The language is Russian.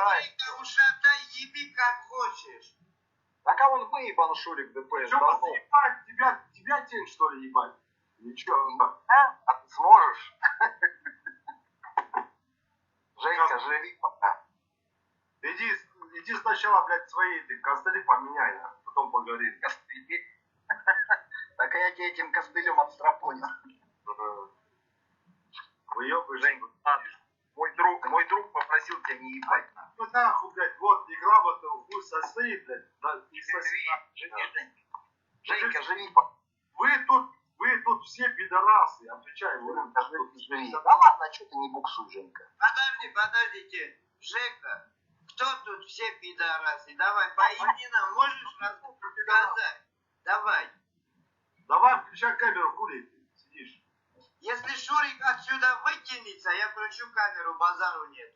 Шурика ушатай, еби как хочешь. А кого он выебан, Шурик, ДПС? Что вас ебать? Тебя тень, что ли, ебать? Ничего. А ты сможешь? Женька, живи пока. Иди сначала, блядь, свои костыли поменяй, потом поговорим. Костыли? Так я тебе этим костылем отстрапонил. Выебывай, Женька, мой друг попросил тебя не ебать. Ну нахуй, блядь, вот, неграмотный хуй соси, блядь. Да, не соси. Живи, Женька, живи пока. Вы тут все пидорасы, отвечаю. Живи. Да ладно, а что ты не буксуй, Женька? Подождите. Жека, кто тут все пидорасы? Давай, по именам можешь рассказать? Давай, включай камеру, хули ты сидишь. Если Шурик отсюда выкинется, я включу камеру, базару нет.